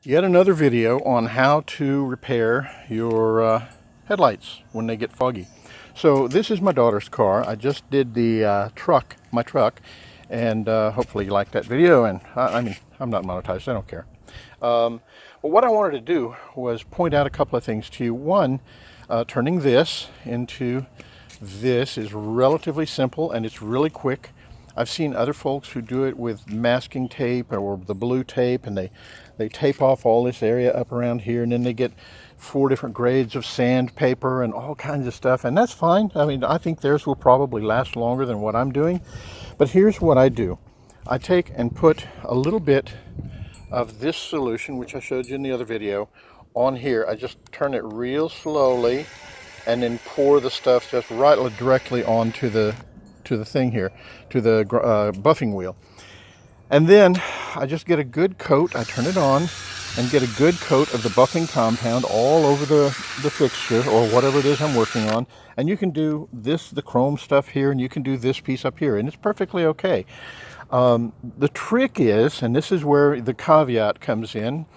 Yet another video on how to repair your headlights when they get foggy. So this is my daughter's car. I just did the my truck, and hopefully you like that video. And I mean, I'm not monetized, I don't care. But what I wanted to do was point out a couple of things to you. One, turning this into this is relatively simple and it's really quick. I've seen other folks who do it with masking tape or the blue tape, and they tape off all this area up around here, and then they get 4 different grades of sandpaper and all kinds of stuff, and that's fine. I mean, I think theirs will probably last longer than what I'm doing. But here's what I do. I take and put a little bit of this solution, which I showed you in the other video, on here. I just turn it real slowly and then pour the stuff just right directly onto the thing here, to the buffing wheel. And then I just get a good coat. I turn it on and get a good coat of the buffing compound all over the fixture or whatever it is I'm working on. And you can do this, the chrome stuff here, and you can do this piece up here, and it's perfectly okay. The trick is, and this is where the caveat comes in,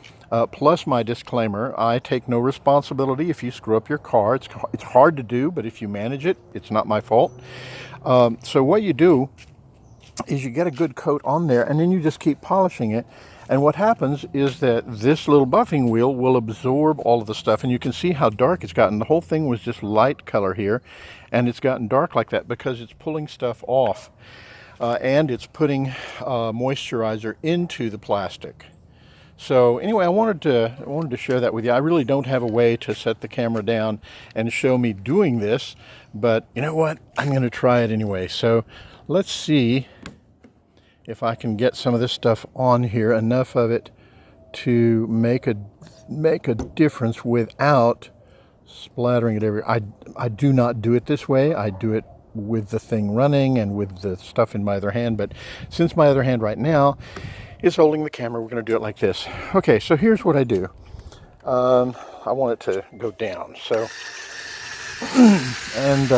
plus my disclaimer, I take no responsibility if you screw up your car. It's hard to do, but if you manage it, it's not my fault. So what you do is you get a good coat on there, and then you just keep polishing it. And what happens is that this little buffing wheel will absorb all of the stuff, and you can see how dark it's gotten. The whole thing was just light color here, and it's gotten dark like that because it's pulling stuff off, and it's putting moisturizer into the plastic. So anyway, I wanted to share that with you. I really don't have a way to set the camera down and show me doing this, but you know what? I'm going to try it anyway. So let's see if I can get some of this stuff on here, enough of it to make a difference without splattering it everywhere. I do not do it this way. I do it with the thing running and with the stuff in my other hand, but since my other hand right now is holding the camera, we're going to do it like this. Okay, so here's what I do. I want it to go down. So, and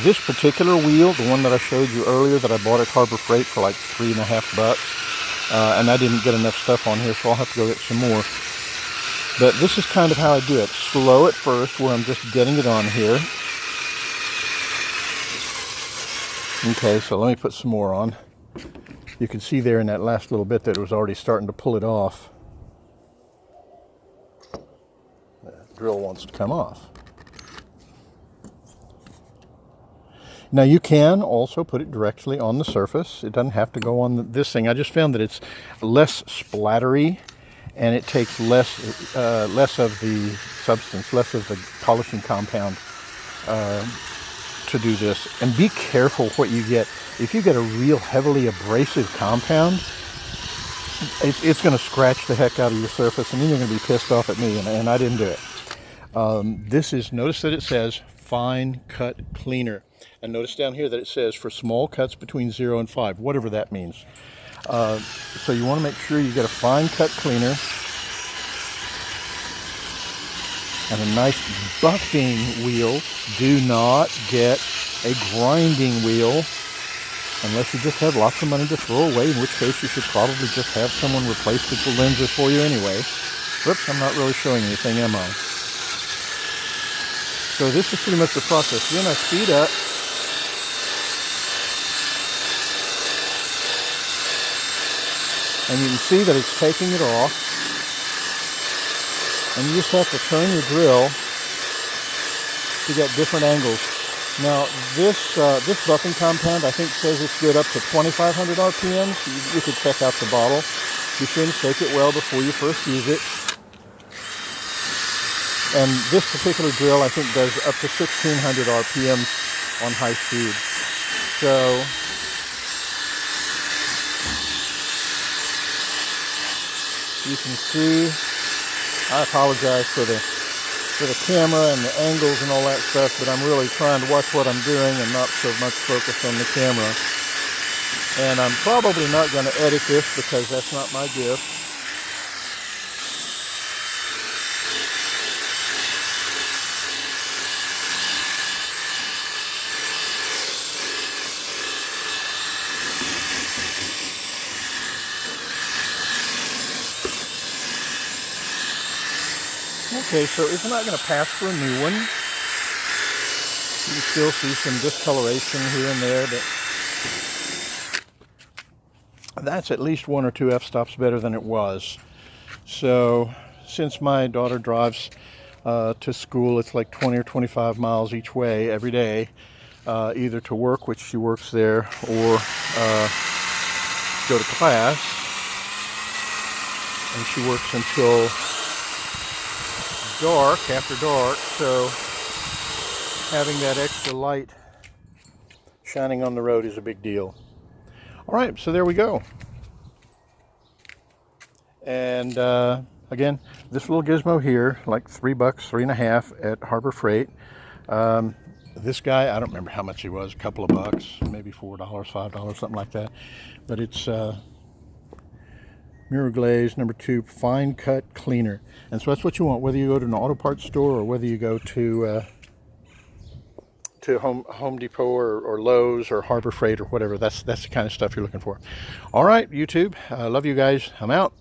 this particular wheel, the one that I showed you earlier that I bought at Harbor Freight for like $3.50, and I didn't get enough stuff on here, so I'll have to go get some more. But this is kind of how I do it. Slow at first, where I'm just getting it on here. Okay, so let me put some more on. You can see there in that last little bit that it was already starting to pull it off. The drill wants to come off. Now you can also put it directly on the surface. It doesn't have to go on this thing. I just found that it's less splattery, and it takes less of the substance, less of the polishing compound to do this. And be careful what you get. If you get a real heavily abrasive compound, it's going to scratch the heck out of your surface, and then you're going to be pissed off at me, and I didn't do it. This is, notice that it says fine cut cleaner. And notice down here that it says for small cuts between 0 and 5, whatever that means. So you want to make sure you get a fine cut cleaner and a nice buffing wheel. Do not get a grinding wheel unless you just have lots of money to throw away, in which case you should probably just have someone replace the lenses for you anyway. Whoops, I'm not really showing anything, am I? So this is pretty much the process. Then I speed up. And you can see that it's taking it off. And you just have to turn your drill to get different angles. Now, this buffing compound, I think, says it's good up to 2,500 RPMs. You could check out the bottle. Be sure to shake it well before you first use it. And this particular drill, I think, does up to 1,600 RPMs on high speed. So you can see, I apologize for the camera and the angles and all that stuff, but I'm really trying to watch what I'm doing and not so much focus on the camera. And I'm probably not going to edit this because that's not my gift. Okay, so it's not going to pass for a new one. You can still see some discoloration here and there, but that's at least 1 or 2 f-stops better than it was. So since my daughter drives to school, it's like 20 or 25 miles each way every day, either to work, which she works there, or go to class, and she works until dark, after dark, so having that extra light shining on the road is a big deal. All right, so there we go. And again, this little gizmo here, like $3, $3.50 at Harbor Freight. This guy, I don't remember how much he was, a couple of bucks, maybe $4, $5, something like that. But it's mirror glaze number 2 fine cut cleaner, and so that's what you want, whether you go to an auto parts store or whether you go to Home Depot or Lowe's or Harbor Freight or whatever. That's the kind of stuff you're looking for. All right, YouTube, I love you guys. I'm out.